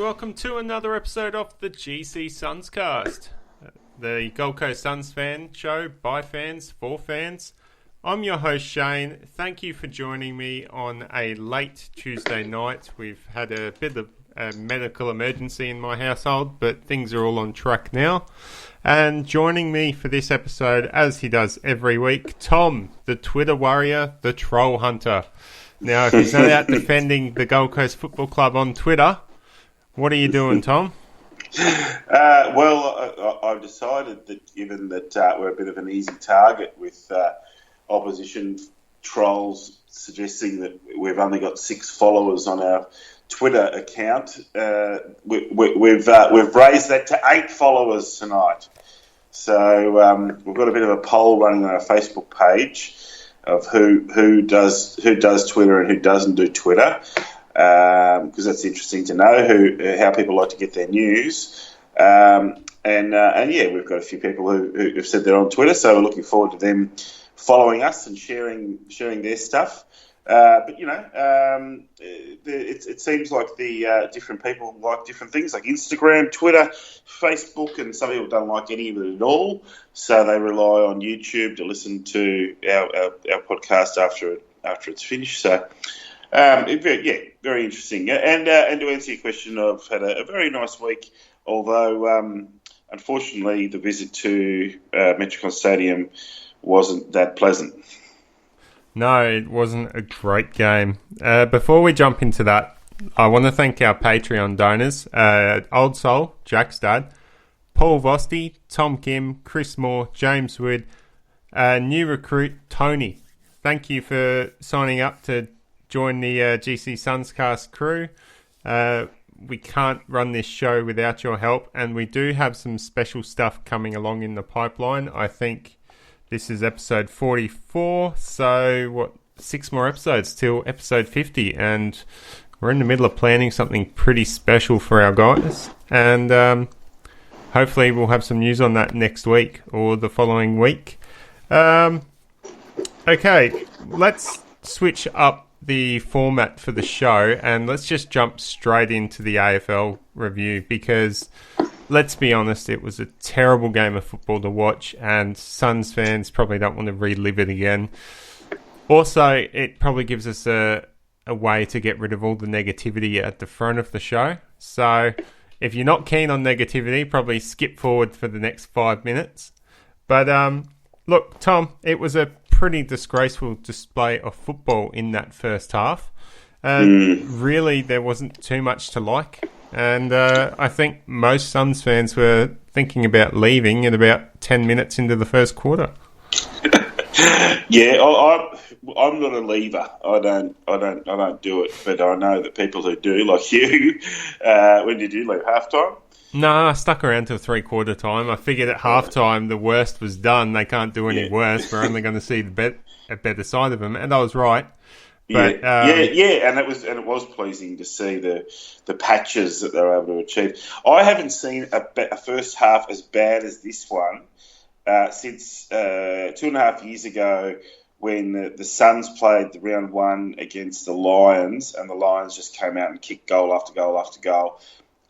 welcome to another episode of the GCSUNScast, the Gold Coast Suns fan show by fans for fans. I'm your host Shane. Thank you for joining me on a late Tuesday night. We've had a bit of a medical emergency in my household, but things are all on track now. And joining me for this episode, as he does every week, Tom, the Twitter warrior, the troll hunter. Now, if he's not out defending the Gold Coast Football Club on Twitter, what are you doing, Tom? I've decided that given that we're a bit of an easy target with opposition trolls suggesting that we've only got 6 followers on our Twitter account, we've raised that to 8 followers tonight. So we've got a bit of a poll running on our Facebook page of who does Twitter and who doesn't do Twitter, because that's interesting to know how people like to get their news. And we've got a few people who've said they're on Twitter, so we're looking forward to them following us and sharing their stuff. It seems like the different people like different things, like Instagram, Twitter, Facebook, and some people don't like any of it at all. So they rely on YouTube to listen to our podcast after it's finished. So, very interesting. And to answer your question, I've had a very nice week, although unfortunately the visit to Metricon Stadium wasn't that pleasant. No, it wasn't a great game. Before we jump into that, I want to thank our Patreon donors, Old Soul, Jack's dad, Paul Vosti, Tom Kim, Chris Moore, James Wood, new recruit, Tony. Thank you for signing up to join the GCSUNScast crew. We can't run this show without your help, and we do have some special stuff coming along in the pipeline. I think this is episode 44, so 6 more episodes till episode 50, and we're in the middle of planning something pretty special for our guys, and hopefully we'll have some news on that next week or the following week. Okay, let's switch up the format for the show, and let's just jump straight into the AFL review, because let's be honest, it was a terrible game of football to watch, and Suns fans probably don't want to relive it again. Also, it probably gives us a way to get rid of all the negativity at the front of the show. So if you're not keen on negativity, probably skip forward for the next 5 minutes. But look, Tom, it was a pretty disgraceful display of football in that first half. Really, there wasn't too much to like. And I think most Suns fans were thinking about leaving at about 10 minutes into the first quarter. Yeah, I'm not a leaver. I don't do it. But I know that people who do, like you, when did you leave? Halftime? No, I stuck around till 3/4 time. I figured at halftime the worst was done. They can't do any worse. We're only going to see a better side of them, and I was right. But, and it was pleasing to see the patches that they were able to achieve. I haven't seen a first half as bad as this one since 2.5 years ago, when the Suns played the round 1 against the Lions, and the Lions just came out and kicked goal after goal after goal.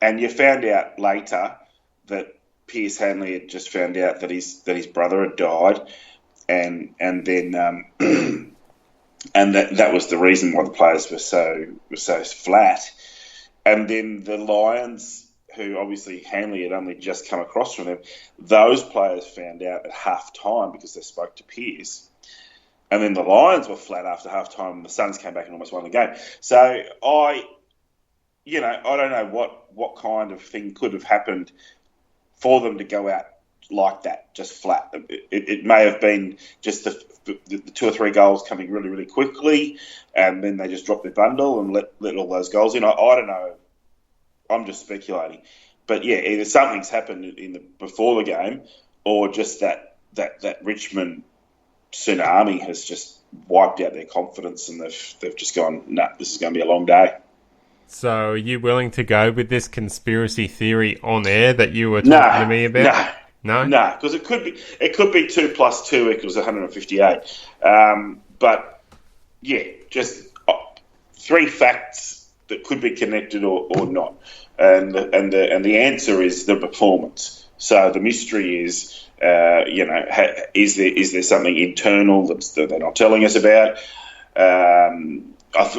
And you found out later that Pierce Hanley had just found out that his brother had died, and then. And that was the reason why the players were so flat. And then the Lions, who obviously Hanley had only just come across from them, those players found out at half time because they spoke to Pierce. And then the Lions were flat after half time, and the Suns came back and almost won the game. So I don't know what kind of thing could have happened for them to go out like that, just flat. It may have been just the 2 or 3 goals coming really, really quickly, and then they just dropped their bundle and let all those goals in. I don't know. I'm just speculating. But yeah, either something's happened before the game, or just that Richmond tsunami has just wiped out their confidence, and they've just gone, nah, this is going to be a long day. So are you willing to go with this conspiracy theory on air that you were talking to me about? No, because it could be 2 + 2 = 158. But yeah, just 3 facts that could be connected or not? And the answer is the performance. So the mystery is, is there something internal that they're not telling us about?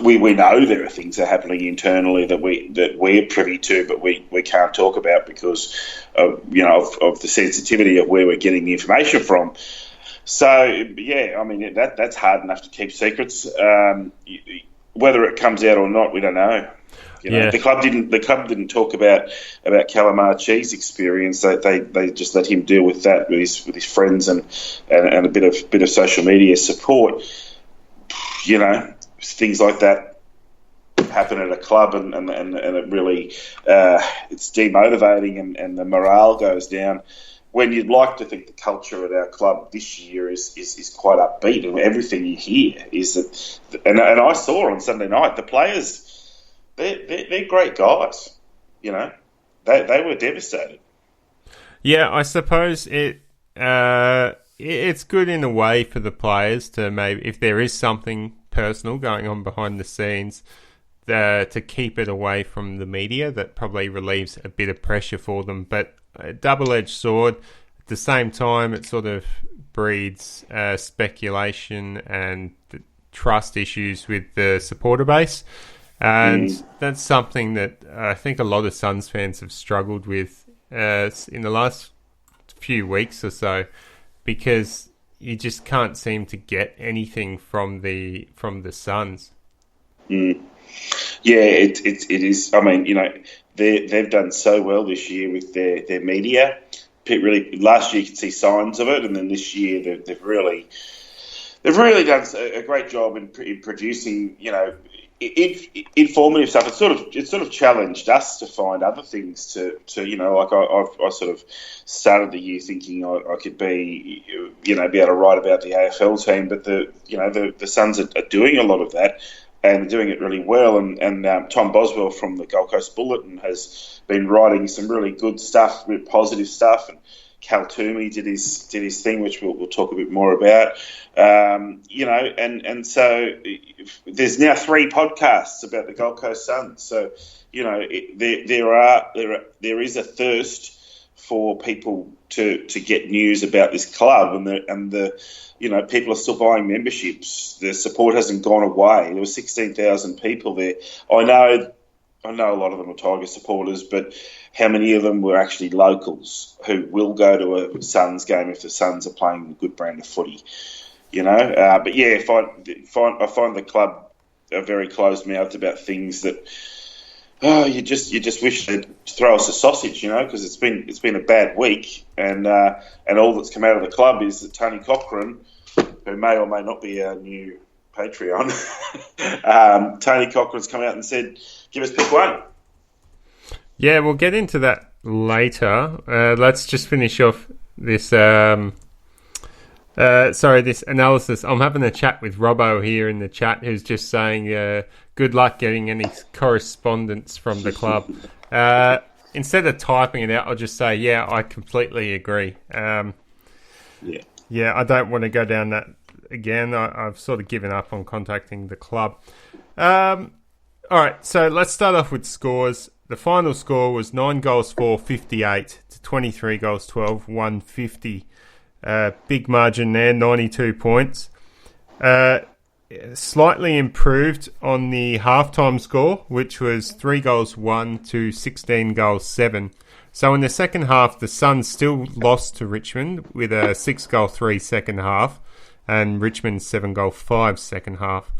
We know there are things that are happening internally that we're privy to, but we can't talk about because of the sensitivity of where we're getting the information from. So yeah, I mean that's hard enough to keep secrets. Whether it comes out or not, we don't know. The club didn't talk about Calamar Chee's experience. They just let him deal with that with his friends and a bit of social media support. Things like that happen at a club, and it really it's demotivating, and the morale goes down. When you'd like to think the culture at our club this year is quite upbeat, and everything you hear is that, and I saw on Sunday night, the players, they're great guys. They were devastated. Yeah, I suppose it's good in a way for the players to maybe, if there is something personal going on behind the scenes, to keep it away from the media. That probably relieves a bit of pressure for them, but a double-edged sword. At the same time, it sort of breeds speculation and trust issues with the supporter base, and that's something that I think a lot of Suns fans have struggled with in the last few weeks or so, because you just can't seem to get anything from the Suns. Yeah, it is. I mean, they've done so well this year with their media. Really, last year you could see signs of it, and then this year they've really done a great job in producing, informative stuff. It's sort of challenged us to find other things to like I sort of started the year thinking I could be able to write about the AFL team, but the Suns are doing a lot of that and doing it really well. And Tom Boswell from the Gold Coast Bulletin has been writing some really good stuff, really positive stuff, and Cal Toomey did his thing, which we'll talk a bit more about. And so there's now 3 podcasts about the Gold Coast Suns. So there is a thirst for people to get news about this club, and the people are still buying memberships. The support hasn't gone away. There were 16,000 people there. I know a lot of them are Tiger supporters, but how many of them were actually locals who will go to a Suns game if the Suns are playing a good brand of footy? But yeah, I find the club are very closed-mouthed about things that you just wish they'd throw us a sausage, because it's been a bad week, and all that's come out of the club is that Tony Cochrane, who may or may not be our new Patreon, Tony Cochrane's come out and said, "Give us pick one." Yeah, we'll get into that later. Let's just finish off this. This analysis. I'm having a chat with Robbo here in the chat, who's just saying, "Good luck getting any correspondence from the club." Instead of typing it out, I'll just say, "Yeah, I completely agree." Yeah, I don't want to go down that again. I've sort of given up on contacting the club. All right, so let's start off with scores. The final score was 9 goals 458 to 23 goals 12, 150. Big margin there, 92 points. Slightly improved on the halftime score, which was 3 goals 1 to 16 goals 7. So in the second half, the Suns still lost to Richmond with a 6 goal 3 second half, and Richmond 7 goal 5 second half.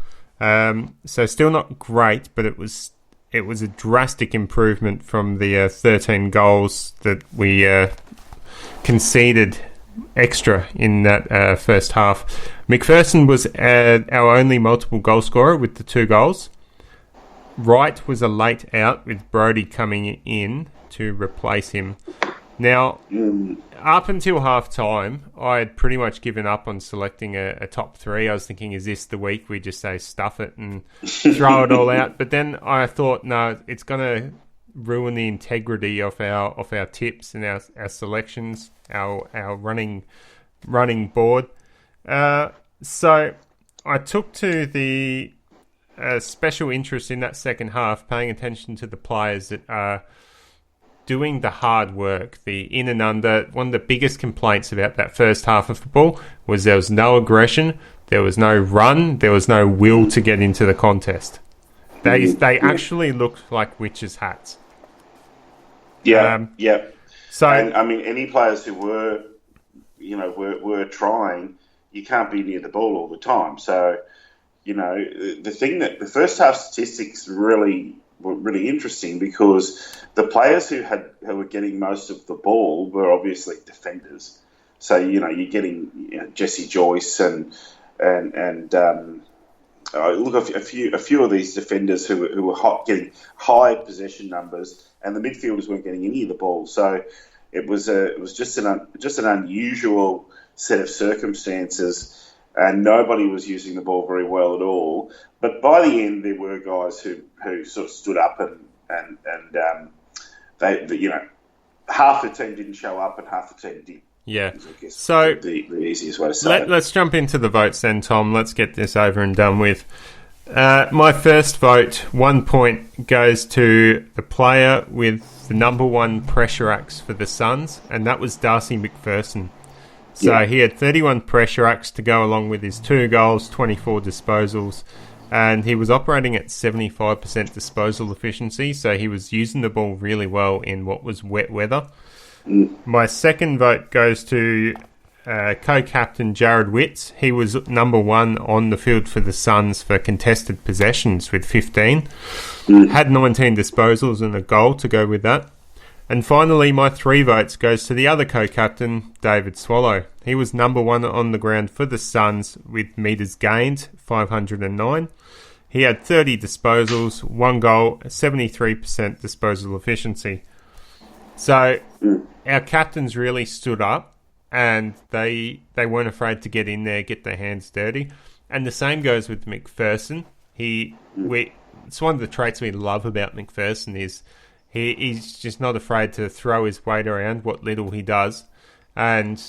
So still not great, but it was a drastic improvement from the 13 goals that we conceded extra in that first half. McPherson was our only multiple goal scorer with the 2 goals. Wright was a late out with Brodie coming in to replace him. Now, up until half time, I had pretty much given up on selecting a top 3. I was thinking, is this the week we just say stuff it and throw it all out? But then I thought, no, it's going to ruin the integrity of our tips and our selections, our running board. So I took to the a special interest in that second half, paying attention to the players that are doing the hard work, the in and under. One of the biggest complaints about that first half of football was there was no aggression, there was no run, there was no will to get into the contest. They actually looked like witches' hats. Yeah. So, and I mean, any players who were trying, you can't be near the ball all the time. So, the first half statistics were really interesting because the players who were getting most of the ball were obviously defenders. So, you're getting Jesse Joyce and look, a few of these defenders who were getting high possession numbers, and the midfielders weren't getting any of the ball. So it was just an unusual set of circumstances, and nobody was using the ball very well at all. But by the end, there were guys who sort of stood up and they half the team didn't show up and half the team did. Yeah. I guess So the easiest way to say it. Let's jump into the votes then, Tom. Let's get this over and done with. My first vote, 1 point, goes to the player with the number one pressure acts for the Suns, and that was Darcy McPherson. So he had 31 pressure acts to go along with his 2 goals, 24 disposals, and he was operating at 75% disposal efficiency, so he was using the ball really well in what was wet weather. My second vote goes to co-captain Jared Witts. He was number 1 on the field for the Suns for contested possessions with 15. Had 19 disposals and a goal to go with that. And finally, my 3 votes goes to the other co-captain, David Swallow. He was number 1 on the ground for the Suns with metres gained, 509. He had 30 disposals, 1 goal, 73% disposal efficiency. So our captains really stood up, and they weren't afraid to get in there, get their hands dirty. And the same goes with McPherson. It's one of the traits we love about McPherson is he's just not afraid to throw his weight around, what little he does, and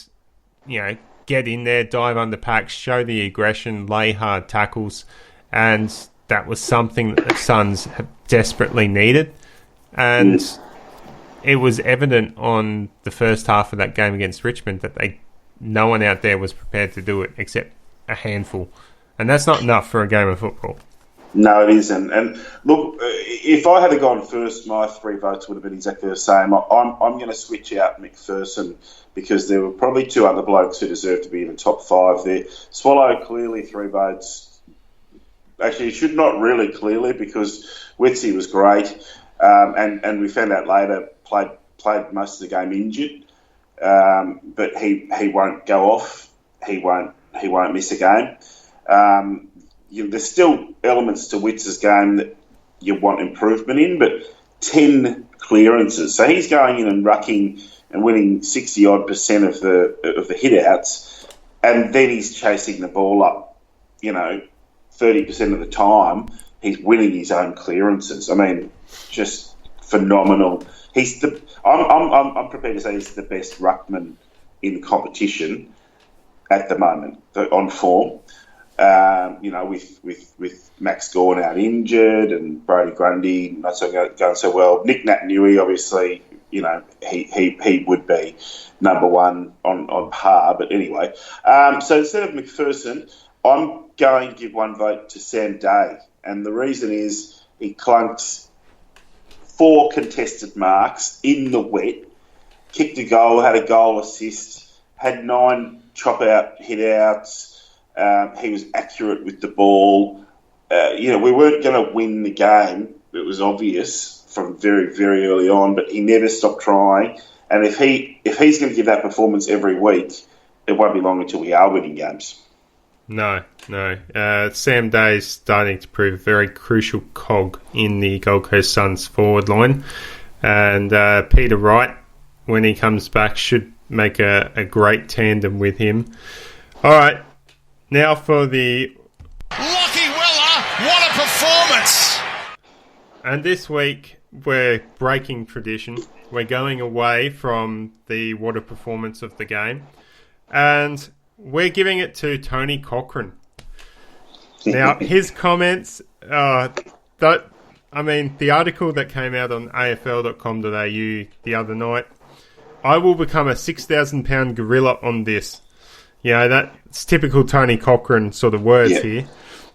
get in there, dive under packs, show the aggression, lay hard tackles, and that was something that the Suns have desperately needed. And it was evident on the first half of that game against Richmond that no one out there was prepared to do it except a handful. And that's not enough for a game of football. No, it isn't. And look, if I had gone first, my 3 votes would have been exactly the same. I'm going to switch out McPherson because there were probably 2 other blokes who deserve to be in the top 5 there. Swallow, clearly 3 votes. Actually, should not really clearly because Witsy was great. And we found out later played most of the game injured, but he won't go off. He won't miss a game. There's still elements to Witz's game that you want improvement in, but 10 clearances. So he's going in and rucking and winning 60-odd% of the hit-outs, and then he's chasing the ball up, 30% of the time. He's winning his own clearances. I mean, just phenomenal. I'm prepared to say he's the best ruckman in the competition at the moment on form. With Max Gawn out injured and Brody Grundy not going so well. Nick Nat-Nui, obviously, he would be number 1 on par. But anyway, so instead of McPherson, I'm going to give 1 vote to Sam Day, and the reason is he clunked 4 contested marks in the wet, kicked a goal, had a goal assist, had 9 chop-out hit-outs. He was accurate with the ball. We weren't going to win the game. It was obvious from very, very early on, but he never stopped trying. And if he's going to give that performance every week, it won't be long until we are winning games. No. Sam Day is starting to prove a very crucial cog in the Gold Coast Suns forward line. And Peter Wright, when he comes back, should make a great tandem with him. All right, now for the... Lockie Weller, what a performance! And this week, we're breaking tradition. We're going away from the water performance of the game. And we're giving it to Tony Cochrane. Now, his comments, the article that came out on afl.com.au the other night, I will become a 6,000-pound gorilla on this. You know, that's typical Tony Cochrane sort of words here.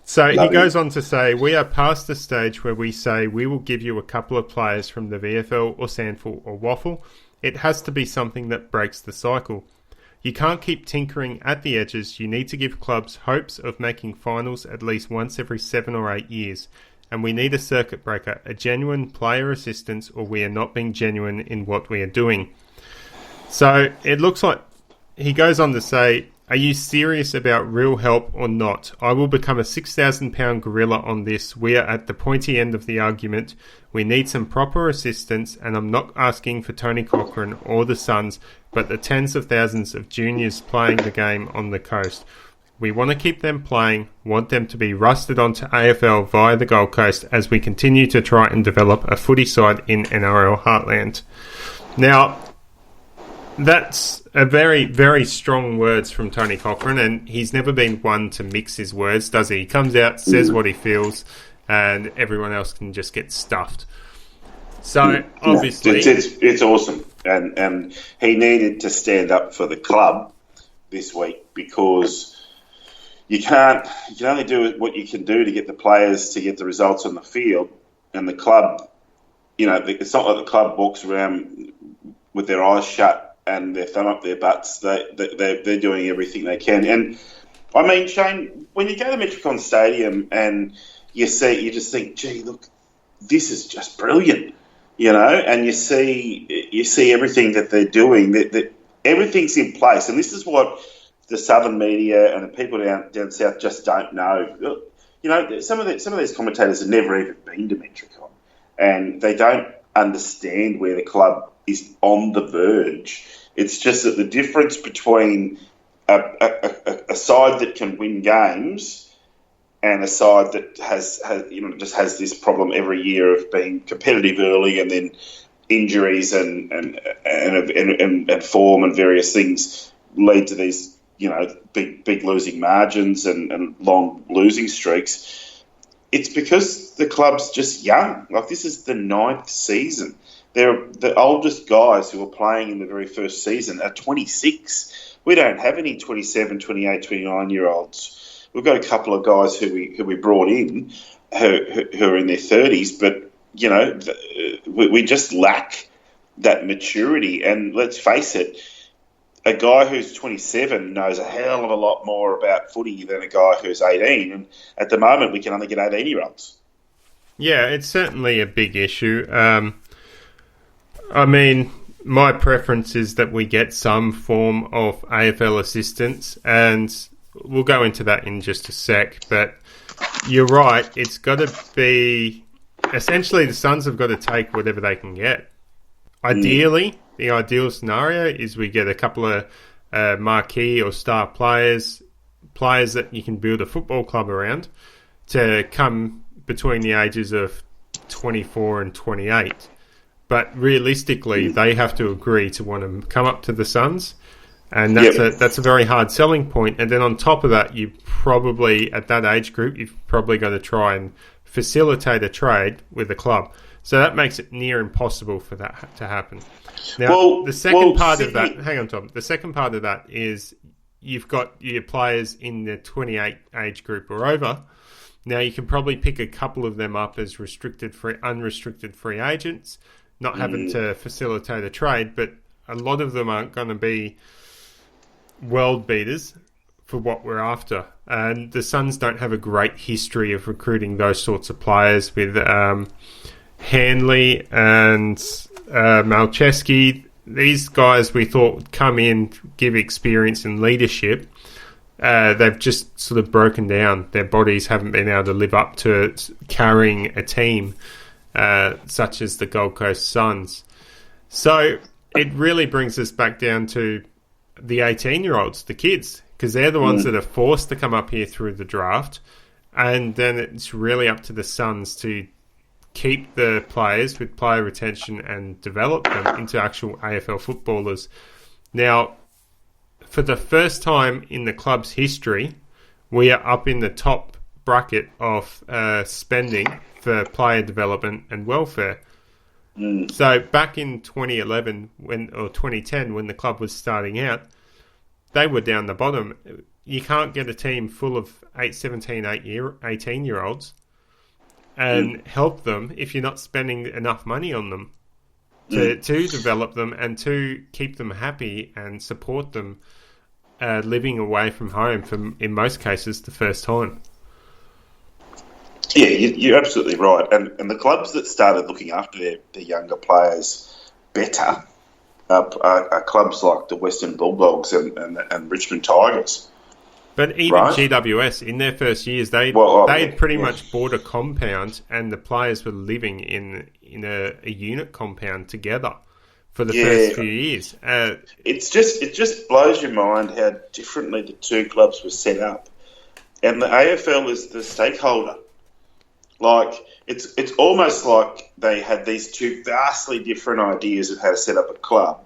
So he goes on to say, we are past the stage where we say we will give you a couple of players from the VFL or Sandful or Waffle. It has to be something that breaks the cycle. You can't keep tinkering at the edges. You need to give clubs hopes of making finals at least once every 7 or 8 years. And we need a circuit breaker, a genuine player assistance, or we are not being genuine in what we are doing. So it looks like he goes on to say, are you serious about real help or not? I will become a 6,000-pound gorilla on this. We are at the pointy end of the argument. We need some proper assistance, and I'm not asking for Tony Cochrane or the Suns, but the tens of thousands of juniors playing the game on the coast. We want to keep them playing, want them to be rusted onto AFL via the Gold Coast as we continue to try and develop a footy side in NRL Heartland. Now, that's a very, very strong words from Tony Cochrane, and he's never been one to mix his words, does he? He comes out, says what he feels, and everyone else can just get stuffed. So, obviously... It's awesome, and he needed to stand up for the club this week, because you can only do what you can do to get the players to get the results on the field, and the club, you know, it's not like the club walks around with their eyes shut and their thumb up their butts. They're doing everything they can. And, I mean, Shane, when you go to Metricon Stadium and you just think, gee, look, this is just brilliant, you know, and you see everything that they're doing, that everything's in place. And this is what the southern media and the people down south just don't know. You know, some of these commentators have never even been to Metricon, and they don't understand where the club is on the verge. It's just that the difference between a side that can win games and a side that has this problem every year of being competitive early and then injuries and form and various things lead to these, you know, big losing margins and long losing streaks. It's because the club's just young. Like, this is the 9th season. They're the oldest guys who are playing in the very first season are 26. We don't have any 27, 28, 29-year-olds. We've got a couple of guys who we brought in who are in their 30s, but, you know, we just lack that maturity. And let's face it, a guy who's 27 knows a hell of a lot more about footy than a guy who's 18. And at the moment, we can only get 18-year-olds. Yeah, it's certainly a big issue. I mean, my preference is that we get some form of AFL assistance, and we'll go into that in just a sec. But you're right, it's got to be... Essentially, the Suns have got to take whatever they can get. Ideally, the ideal scenario is we get a couple of marquee or star players that you can build a football club around, to come between the ages of 24 and 28. But realistically, they have to agree to want to come up to the Suns, and that's a very hard selling point. And then on top of that, you probably, at that age group, you've probably got to try and facilitate a trade with a club. So that makes it near impossible for that to happen. Now, the second part of that... Hang on, Tom. The second part of that is you've got your players in the 28 age group or over. Now, you can probably pick a couple of them up as unrestricted free agents, not having to facilitate a trade, but a lot of them aren't going to be world beaters for what we're after. And the Suns don't have a great history of recruiting those sorts of players with Hanley and Malcheski. These guys we thought would come in, give experience and leadership. They've just sort of broken down. Their bodies haven't been able to live up to carrying a team such as the Gold Coast Suns. So it really brings us back down to the 18-year-olds, the kids, because they're the ones that are forced to come up here through the draft, and then it's really up to the Suns to keep the players with player retention and develop them into actual AFL footballers. Now, for the first time in the club's history, we are up in the top bracket of spending for player development and welfare. So back in 2011 or 2010, when the club was starting out, they were down the bottom. You can't get a team full of 18-year-olds and help them if you're not spending enough money on them to develop them and to keep them happy and support them living away from home for, in most cases, the first time. Yeah, you're absolutely right. And the clubs that started looking after their younger players better are clubs like the Western Bulldogs and Richmond Tigers. But even GWS, in their first years, they had pretty much bought a compound, and the players were living in a unit compound together for the first few years. It just blows your mind how differently the two clubs were set up, and the AFL is the stakeholder. Like it's almost like they had these two vastly different ideas of how to set up a club,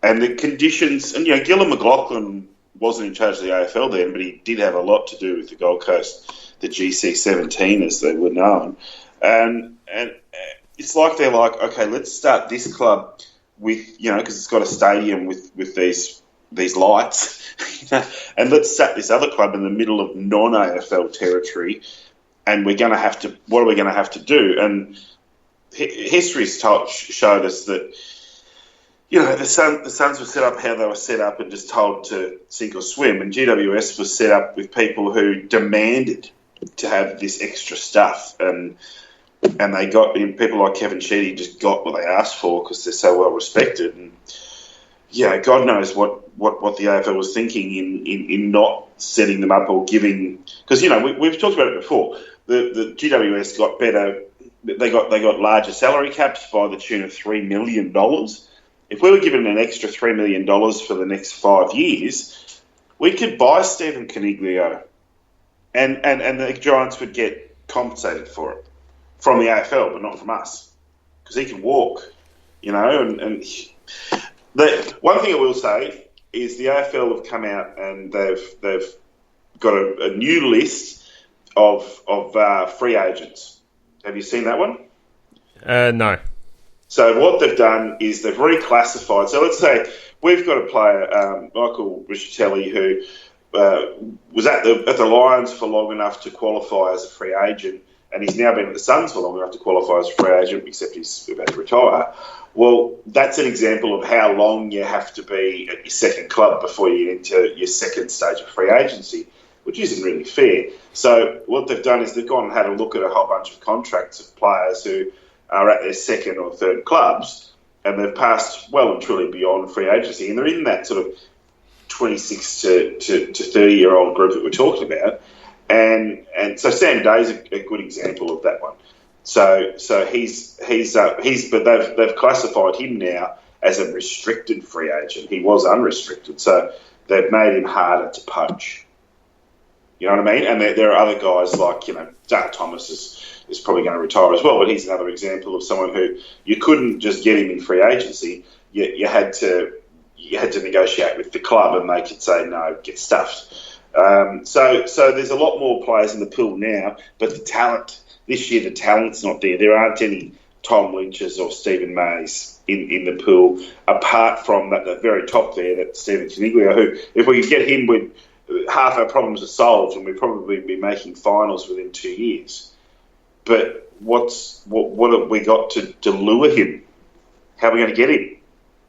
and the conditions. And Gillon McLachlan wasn't in charge of the AFL then, but he did have a lot to do with the Gold Coast, the GC17 as they were known, and it's like they're like, okay, let's start this club with because it's got a stadium with these lights, and let's start this other club in the middle of non-AFL territory. And we're going to have to. What are we going to have to do? And history's showed us that the Suns were set up how they were set up and just told to sink or swim. And GWS was set up with people who demanded to have this extra stuff, and they got people like Kevin Sheedy just got what they asked for because they're so well respected. And God knows what the AFL was thinking in not setting them up or giving, because we've talked about it before. The GWS got better. They got larger salary caps by the tune of $3 million. If we were given an extra $3 million for the next 5 years, we could buy Stephen Coniglio, and the Giants would get compensated for it from the AFL, but not from us, because he can walk, And the one thing I will say is the AFL have come out and they've got a new list of free agents. Have you seen that one? No. So what they've done is they've reclassified. So let's say we've got a player, Michael Riccitelli, who was at the Lions for long enough to qualify as a free agent, and he's now been at the Suns for long enough to qualify as a free agent, except he's about to retire. Well, that's an example of how long you have to be at your second club before you get into your second stage of free agency, which isn't really fair. So what they've done is they've gone and had a look at a whole bunch of contracts of players who are at their second or third clubs, and they've passed well and truly beyond free agency, and they're in that sort of 26 to 30-year-old group that we're talking about. And so Sam Day's a good example of that one. So but they've classified him now as a restricted free agent. He was unrestricted, so they've made him harder to poach. You know what I mean? And there are other guys like Dart Thomas is probably going to retire as well, but he's another example of someone who you couldn't just get him in free agency. You had to negotiate with the club, and they could say no, get stuffed. So there's a lot more players in the pool now, but the talent this year, the talent's not there. There aren't any Tom Lynch's or Stephen Mays in the pool, apart from at the very top there, that Stephen Coniglio, who, if we could get him, half our problems are solved, and we'd probably be making finals within 2 years. But what have we got to lure him? How are we going to get him?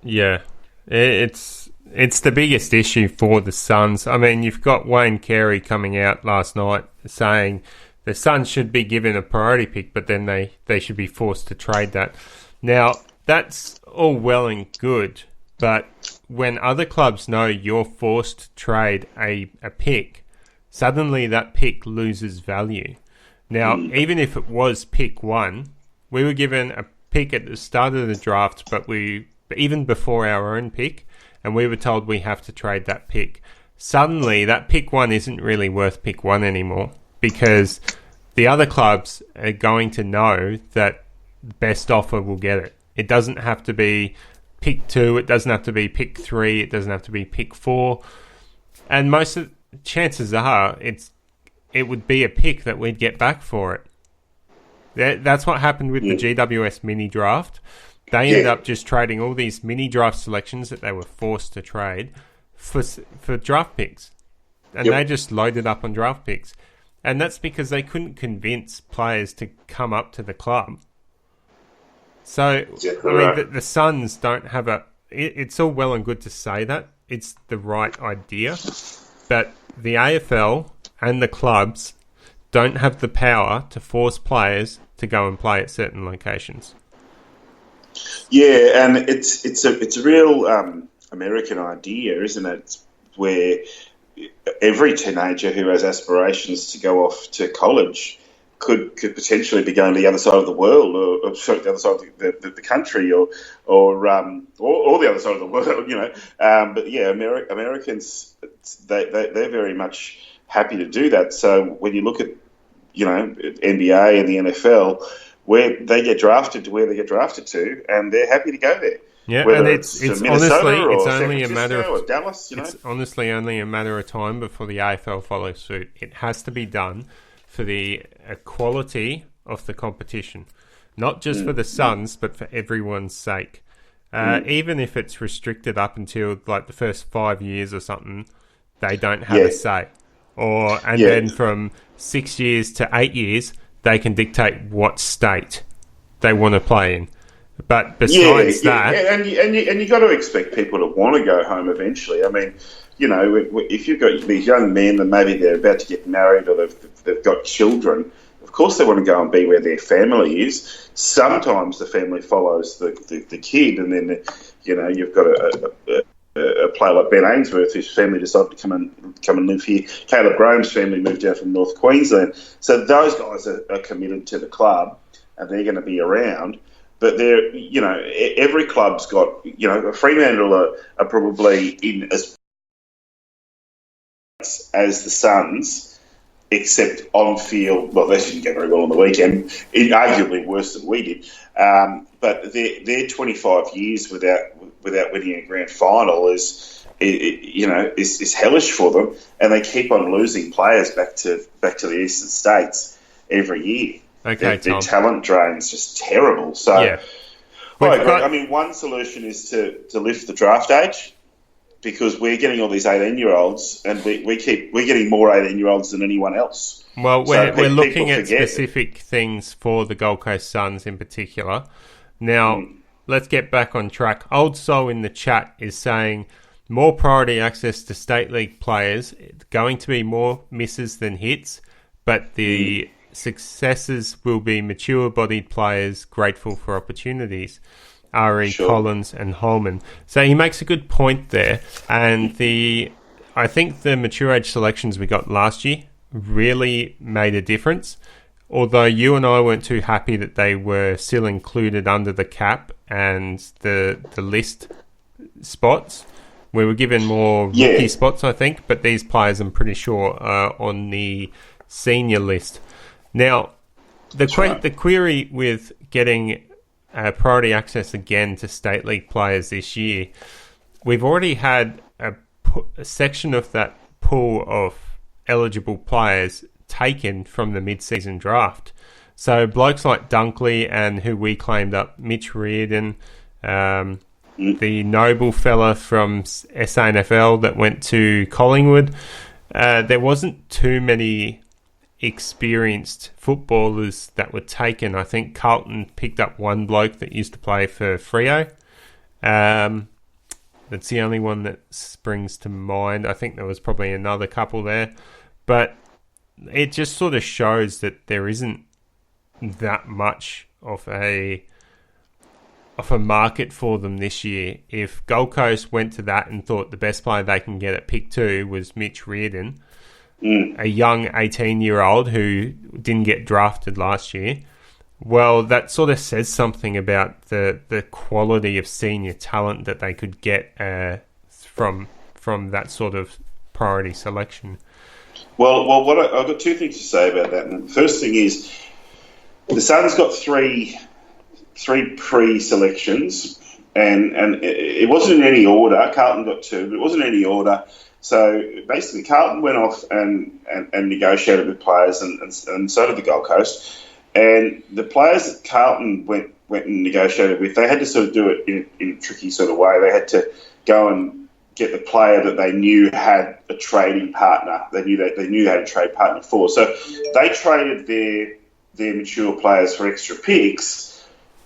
Yeah, it's the biggest issue for the Suns. I mean, you've got Wayne Carey coming out last night saying the Suns should be given a priority pick, but then they should be forced to trade that. Now, that's all well and good, but when other clubs know you're forced to trade a pick, suddenly that pick loses value. Now, even if it was pick one, we were given a pick at the start of the draft, but even before our own pick, and we were told we have to trade that pick. Suddenly, that pick one isn't really worth pick one anymore, because the other clubs are going to know that the best offer will get it. It doesn't have to be pick 2, it doesn't have to be pick 3, it doesn't have to be pick 4. And most of the chances are it would be a pick that we'd get back for it. That's what happened with the GWS mini draft. They ended up just trading all these mini draft selections that they were forced to trade for draft picks. And they just loaded up on draft picks. And that's because they couldn't convince players to come up to the club. So, the Suns don't have it's all well and good to say that. It's the right idea. But the AFL and the clubs don't have the power to force players to go and play at certain locations. Yeah, and it's a real American idea, isn't it? Where every teenager who has aspirations to go off to college could potentially be going to the other side of the world, or sorry, the other side of the country, or the other side of the world, you know. But yeah, Americans, they're very much happy to do that. So when you look at, you know, NBA and the NFL, where they get drafted to where they get drafted to, and they're happy to go there. Yeah, whether and it's honestly, it's only a matter of Dallas, you know? It's honestly only a matter of time before the AFL follows suit. It has to be done for the equality of the competition, not just for the Suns, but for everyone's sake. Even if it's restricted up until like the first 5 years or something, they don't have a say. Then from 6 years to 8 years, they can dictate what state they want to play in. But besides that, and you got to expect people to want to go home eventually. I mean, you know, if you've got these young men and maybe they're about to get married or they've got children, of course they want to go and be where their family is. Sometimes the family follows the kid, and then you know you've got a player like Ben Ainsworth, whose family decided to come and live here. Caleb Graham's family moved down from North Queensland, so those guys are committed to the club, and they're going to be around. But they're, you know, every club's got, you know, Fremantle are probably in as the Suns, except on field. Well, they didn't go very well on the weekend, arguably worse than we did. But their 25 years without winning a grand final is hellish for them, and they keep on losing players back to the eastern states every year. Okay, their talent drain is just terrible. So, yeah. I mean, one solution is to lift the draft age, because we're getting all these 18-year-olds, and we're getting more 18-year-olds than anyone else. Well, we're looking at specific things for the Gold Coast Suns in particular. Now, let's get back on track. Old Soul in the chat is saying more priority access to state league players. It's going to be more misses than hits, but the successes will be mature-bodied players grateful for opportunities. R.E. Sure. Collins and Holman. So he makes a good point there. And I think the mature age selections we got last year really made a difference. Although you and I weren't too happy that they were still included under the cap and the list spots. We were given more rookie spots, I think, but these players I'm pretty sure are on the senior list. Now, the query with getting priority access again to state league players this year, we've already had a section of that pool of eligible players taken from the mid-season draft. So blokes like Dunkley and who we claimed up, Mitch Reardon, the Noble fella from SANFL that went to Collingwood, there wasn't too many experienced footballers that were taken. I think Carlton picked up one bloke that used to play for Freo. That's the only one that springs to mind. I think there was probably another couple there. But it just sort of shows that there isn't that much of a market for them this year. If Gold Coast went to that and thought the best player they can get at pick 2 was Mitch Reardon, a young 18-year-old who didn't get drafted last year, well, that sort of says something about the quality of senior talent that they could get from that sort of priority selection. Well, I've got two things to say about that. And the first thing is the Suns got three pre-selections, and it wasn't in any order. Carlton got 2, but it wasn't in any order. So basically, Carlton went off and negotiated with players, and so did the Gold Coast. And the players that Carlton went and negotiated with, they had to sort of do it in a tricky sort of way. They had to go and get the player that they knew had a trading partner. They knew they had a trade partner for. So they traded their mature players for extra picks,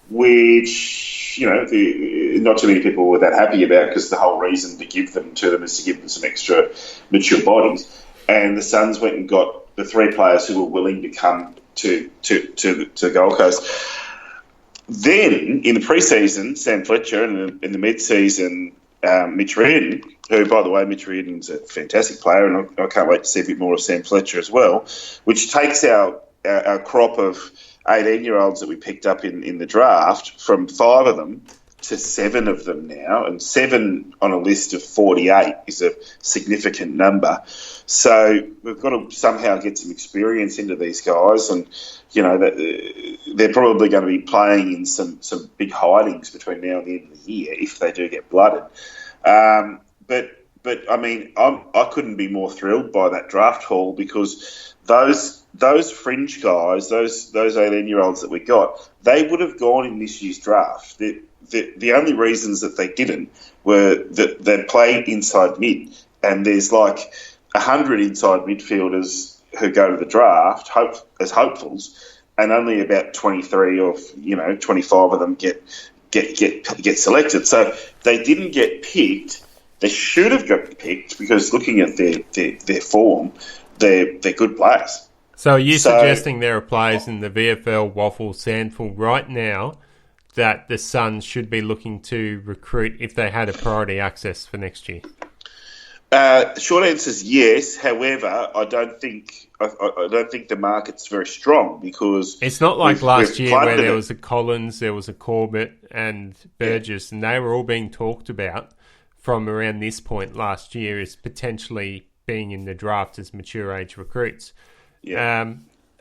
which, not too many people were that happy about, because the whole reason to give them to them is to give them some extra mature bodies. And the Suns went and got the 3 players who were willing to come to the Gold Coast. Then, in the pre-season, Sam Fletcher, and in the mid-season, Mitch Reardon, who, by the way, Mitch Reardon's a fantastic player, and I can't wait to see a bit more of Sam Fletcher as well, which takes our crop of 18-year-olds that we picked up in the draft from 5 of them to 7 of them now, and 7 on a list of 48 is a significant number. So we've got to somehow get some experience into these guys, and they're probably going to be playing in some big hidings between now and the end of the year if they do get blooded. But I mean, I couldn't be more thrilled by that draft haul, because those fringe guys, those 18-year-olds that we got, they would have gone in this year's draft. The only reasons that they didn't were that they played inside mid, and there's like 100 inside midfielders who go to the draft as hopefuls, and only about 23 or 25 of them get selected. So they didn't get picked. They should have got picked, because looking at their form, they're good players. So are you suggesting there are players in the VFL, Waffle, Sandful right now that the Suns should be looking to recruit if they had a priority access for next year? Short answer is yes. However, I don't think the market's very strong, because it's not like last year where there was a Collins, there was a Corbett and Burgess, and they were all being talked about from around this point last year as potentially being in the draft as mature age recruits. Yeah.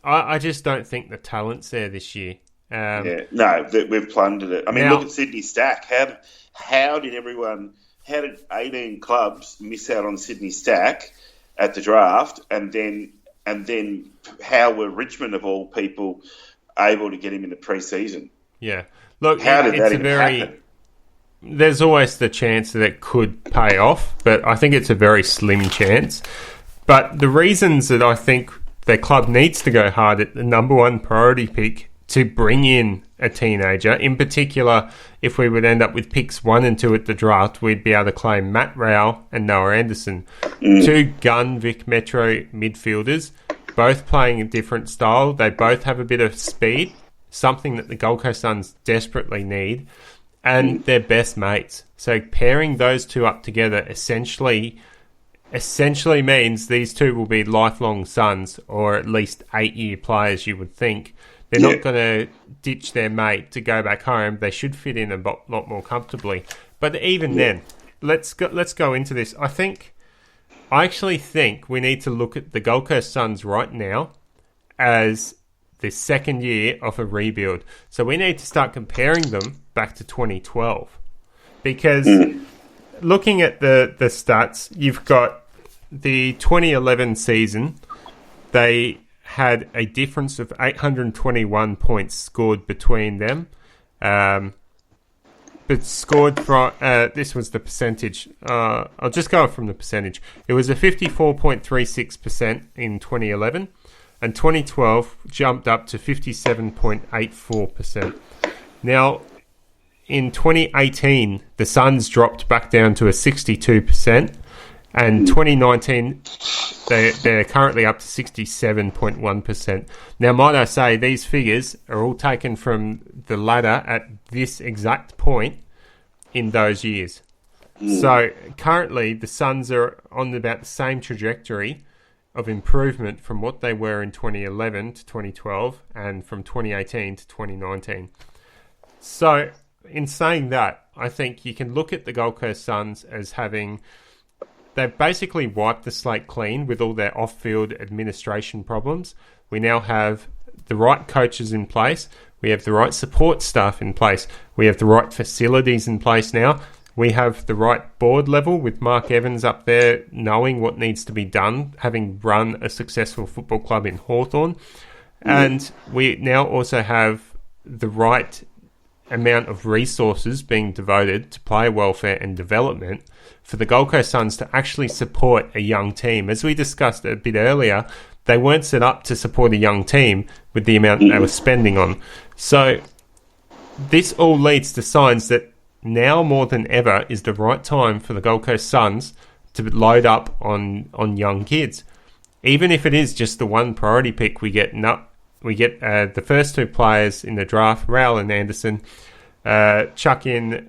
I just don't think the talent's there this year. No, we've plundered it. I mean, look at Sydney Stack. How did 18 clubs miss out on Sydney Stack at the draft, and then how were Richmond, of all people, able to get him in the pre-season? Yeah. Look, how did that even happen? There's always the chance that it could pay off, but I think it's a very slim chance. But the reasons that I think the club needs to go hard at the number 1 priority pick to bring in a teenager, in particular, if we would end up with picks 1 and 2 at the draft, we'd be able to claim Matt Rowell and Noah Anderson. 2 gun Vic Metro midfielders, both playing a different style. They both have a bit of speed, something that the Gold Coast Suns desperately need, and they're best mates. So pairing those 2 up together essentially means these 2 will be lifelong Suns, or at least 8-year players, you would think. They're not going to ditch their mate to go back home. They should fit in a lot more comfortably. But even then, let's go into this. I actually think we need to look at the Gold Coast Suns right now as the second year of a rebuild. So we need to start comparing them back to 2012. Because looking at the stats, you've got the 2011 season, they had a difference of 821 points scored between them. But scored from... this was the percentage. I'll just go from the percentage. It was a 54.36% in 2011. And 2012 jumped up to 57.84%. Now, in 2018, the Suns dropped back down to a 62%. And 2019, they're currently up to 67.1%. Now, might I say, these figures are all taken from the ladder at this exact point in those years. So currently, the Suns are on about the same trajectory of improvement from what they were in 2011 to 2012 and from 2018 to 2019. So in saying that, I think you can look at the Gold Coast Suns as having... They've basically wiped the slate clean with all their off-field administration problems. We now have the right coaches in place. We have the right support staff in place. We have the right facilities in place now. We have the right board level with Mark Evans up there knowing what needs to be done, having run a successful football club in Hawthorn. And we now also have the right amount of resources being devoted to player welfare and development for the Gold Coast Suns to actually support a young team. As we discussed a bit earlier, they weren't set up to support a young team with the amount they were spending on. So this all leads to signs that now more than ever is the right time for the Gold Coast Suns to load up on young kids. Even if it is just the one priority pick, we get the first two players in the draft, Raul and Anderson, chuck in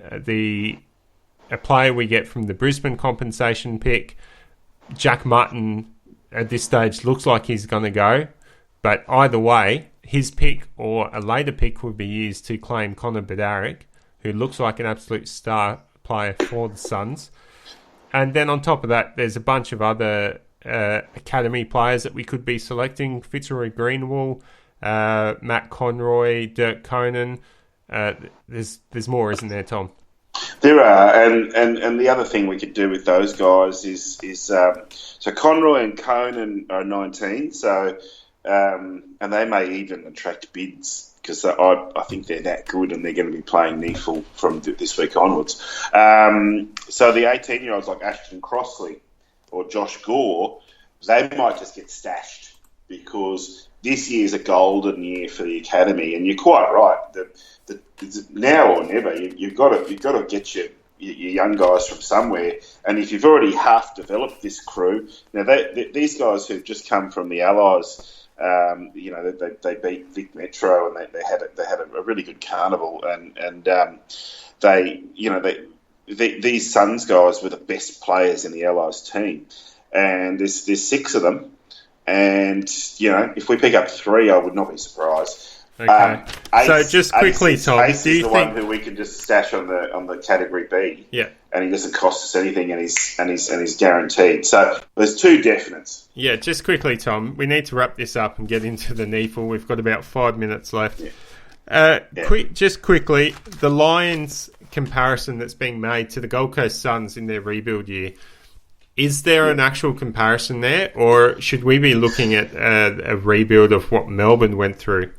a player we get from the Brisbane compensation pick. Jack Mutton at this stage looks like he's going to go, but either way, his pick or a later pick would be used to claim Connor Bedarick, who looks like an absolute star player for the Suns. And then on top of that, there's a bunch of other academy players that we could be selecting: Fitzroy Greenwall, Matt Conroy, Dirk Conan. There's more, isn't there, Tom? There are, and the other thing we could do with those guys is so Conroy and Conan are 19, so and they may even attract bids because I think they're that good and they're going to be playing NEAFL from this week onwards. So the 18-year-olds like Ashton Crossley or Josh Gore, they might just get stashed because this year's a golden year for the academy, and you're quite right. Now or never, you've got to get your young guys from somewhere. And if you've already half developed this crew, now these guys who've just come from the Allies, they beat Vic Metro and they had a really good carnival, and these Suns guys were the best players in the Allies team, and there's 6 of them, and if we pick up 3, I would not be surprised. Okay. So just quickly, Tom, Ace is the one who we can just stash on the category B. Yeah. And he doesn't cost us anything, and he's guaranteed. So there's 2 definites. Yeah, just quickly, Tom, we need to wrap this up and get into the NEAFL. We've got about 5 minutes left. Yeah. Just quickly, the Lions comparison that's being made to the Gold Coast Suns in their rebuild year. Is there an actual comparison there, or should we be looking at a rebuild of what Melbourne went through?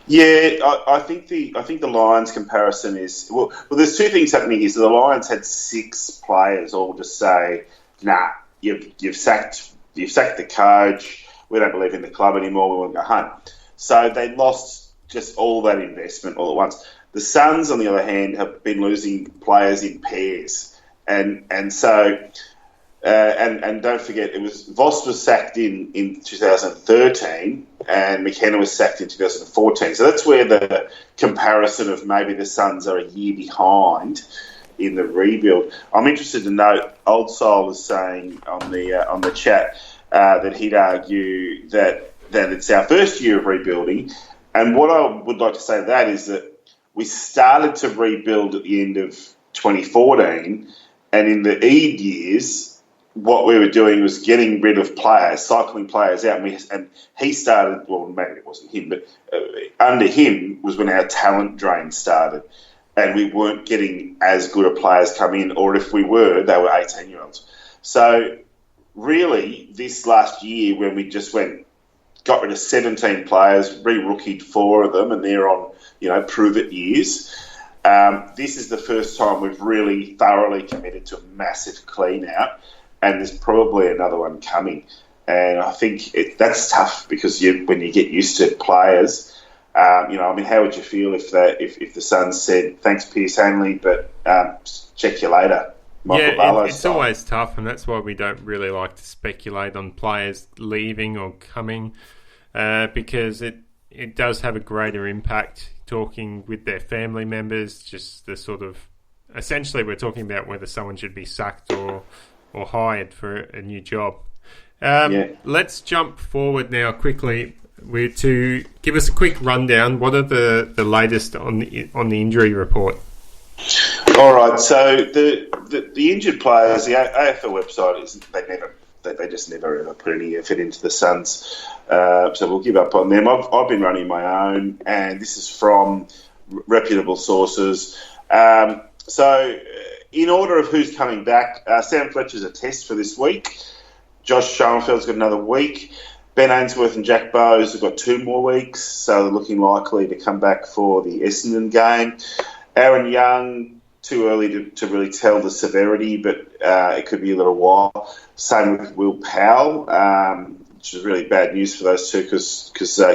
Yeah, I think the Lions comparison is well. There's 2 things happening here. So the Lions had 6 players all just say, "Nah, you've sacked the coach. We don't believe in the club anymore. We want to go home." So they lost just all that investment all at once. The Suns, on the other hand, have been losing players in pairs, and so. And don't forget, Voss was sacked in 2013 and McKenna was sacked in 2014. So that's where the comparison of maybe the Suns are a year behind in the rebuild. I'm interested to note, Old Soul was saying on the chat that he'd argue that it's our first year of rebuilding. And what I would like to say to that is that we started to rebuild at the end of 2014, and in the Eid years, what we were doing was getting rid of players, cycling players out, and he started. Well, maybe it wasn't him, but under him was when our talent drain started, and we weren't getting as good of players come in, or if we were, they were 18-year-olds. So really, this last year when we just got rid of 17 players, re-rookied 4 of them, and they're on prove-it years. This is the first time we've really thoroughly committed to a massive clean-out. And there's probably another one coming. And I think that's tough because when you get used to players, how would you feel if the Suns said, "Thanks, Pierce Hanley, but check you later"? Michael Barlow it's style. Always tough, and that's why we don't really like to speculate on players leaving or coming because it does have a greater impact talking with their family members, just the sort of... Essentially, we're talking about whether someone should be sacked or hired for a new job. Let's jump forward now quickly to give us a quick rundown. What are the latest on the injury report? All right. So the injured players, the AFL website they just never ever put any effort into the Suns. So we'll give up on them. I've been running my own, and this is from reputable sources. So, in order of who's coming back, Sam Fletcher's a test for this week. Josh Schoenfeld's got another week. Ben Ainsworth and Jack Bowes have got 2 more weeks, so they're looking likely to come back for the Essendon game. Aaron Young, too early to really tell the severity, but it could be a little while. Same with Will Powell, which is really bad news for those two because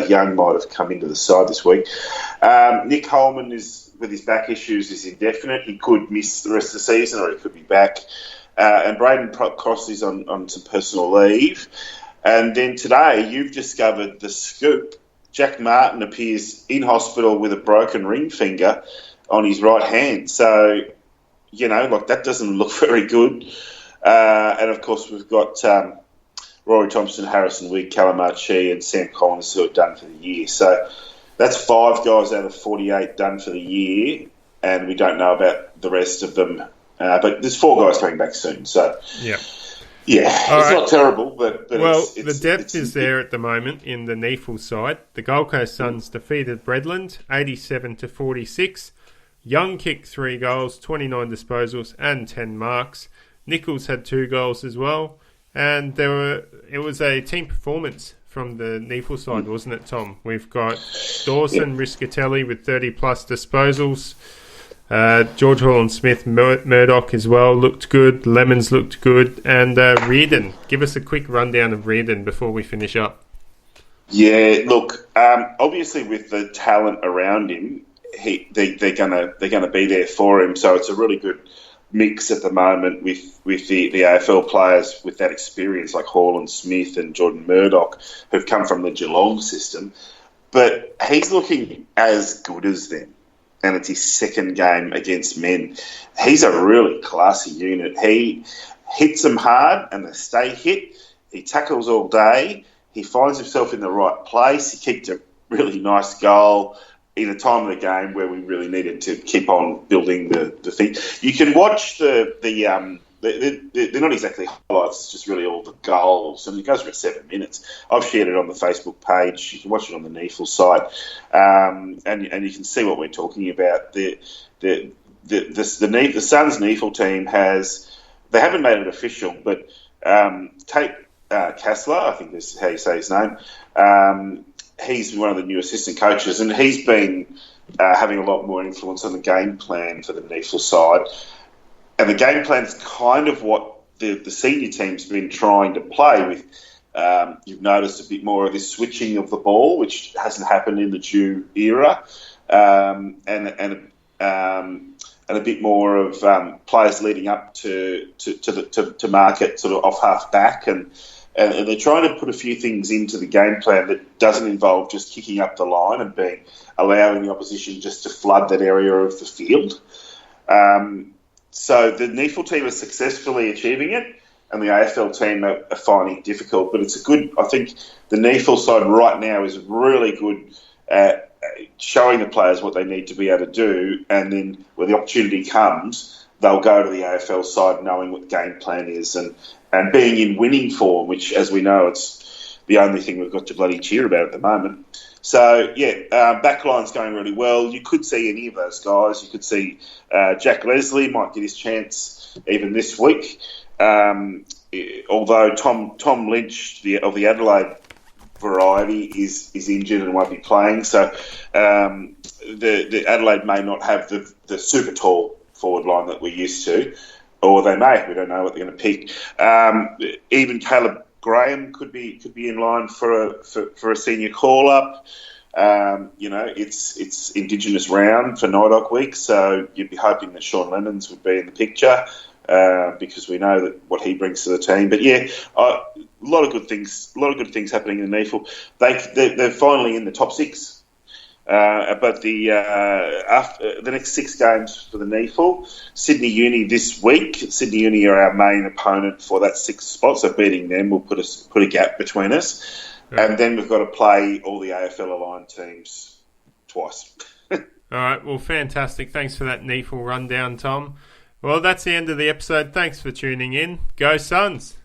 Young might have come into the side this week. Nick Holman with his back issues is indefinite. He could miss the rest of the season or he could be back. And Braden Crossley's on some personal leave. And then today you've discovered the scoop. Jack Martin appears in hospital with a broken ring finger on his right hand. So, that doesn't look very good. And, of course, we've got Rory Thompson, Harrison Wigg, Callum Archie and Sam Collins who are done for the year. So that's 5 guys out of 48 done for the year, and we don't know about the rest of them. But there's 4 guys coming back soon. So, yeah, it's not terrible. But the depth is there at the moment in the NEAFL side. The Gold Coast Suns defeated Bredland 87-46. Young kicked 3 goals, 29 disposals and 10 marks. Nichols had 2 goals as well. And it was a team performance from the NEAFL side, wasn't it, Tom? We've got Dawson, Riscatelli with 30-plus disposals. George Holland-Smith, Murdoch as well looked good. Lemons looked good. And Reardon. Give us a quick rundown of Reardon before we finish up. Yeah, look, obviously with the talent around him, they're gonna be there for him. So it's a really good mix at the moment with the AFL players with that experience like Holland Smith and Jordan Murdoch who've come from the Geelong system. But he's looking as good as them. And it's his second game against men. He's a really classy unit. He hits them hard and they stay hit. He tackles all day. He finds himself in the right place. He kicked a really nice goal in a time of the game where we really needed to keep on building the thing. You can watch they're not exactly highlights, it's just really all the goals, and it goes for 7 minutes. I've shared it on the Facebook page. You can watch it on the NEAFL site, and you can see what we're talking about. The Suns NEAFL team they haven't made it official, but Tate Kassler, I think is how you say his name. He's one of the new assistant coaches, and he's been having a lot more influence on the game plan for the NEAFL side. And the game plan is kind of what the senior team's been trying to play with. You've noticed a bit more of this switching of the ball, which hasn't happened in the Jew era, and a bit more of players leading up to market sort of off half back, and they're trying to put a few things into the game plan that doesn't involve just kicking up the line and allowing the opposition just to flood that area of the field. So the NEAFL team is successfully achieving it, and the AFL team are finding it difficult. But it's I think the NEAFL side right now is really good at showing the players what they need to be able to do, and then when the opportunity comes, they'll go to the AFL side knowing what the game plan is and being in winning form, which, as we know, it's the only thing we've got to bloody cheer about at the moment. So, backline's going really well. You could see any of those guys. You could see Jack Leslie might get his chance even this week. Although Tom Lynch of the Adelaide variety is injured and won't be playing. So the Adelaide may not have the super tall forward line that we're used to. Or they may. We don't know what they're going to pick. Even Caleb Graham could be in line for a senior call up. It's Indigenous round for NIDOC week, so you'd be hoping that Sean Lemons would be in the picture because we know that what he brings to the team. But a lot of good things happening in the NEAFL. They're finally in the top 6. But after the next 6 games for the NEAFL, Sydney Uni this week. Sydney Uni are our main opponent for that 6th spot, so beating them will put a gap between us. Yeah. And then we've got to play all the AFL aligned teams twice. All right, well, fantastic. Thanks for that NEAFL rundown, Tom. Well, that's the end of the episode. Thanks for tuning in. Go Suns!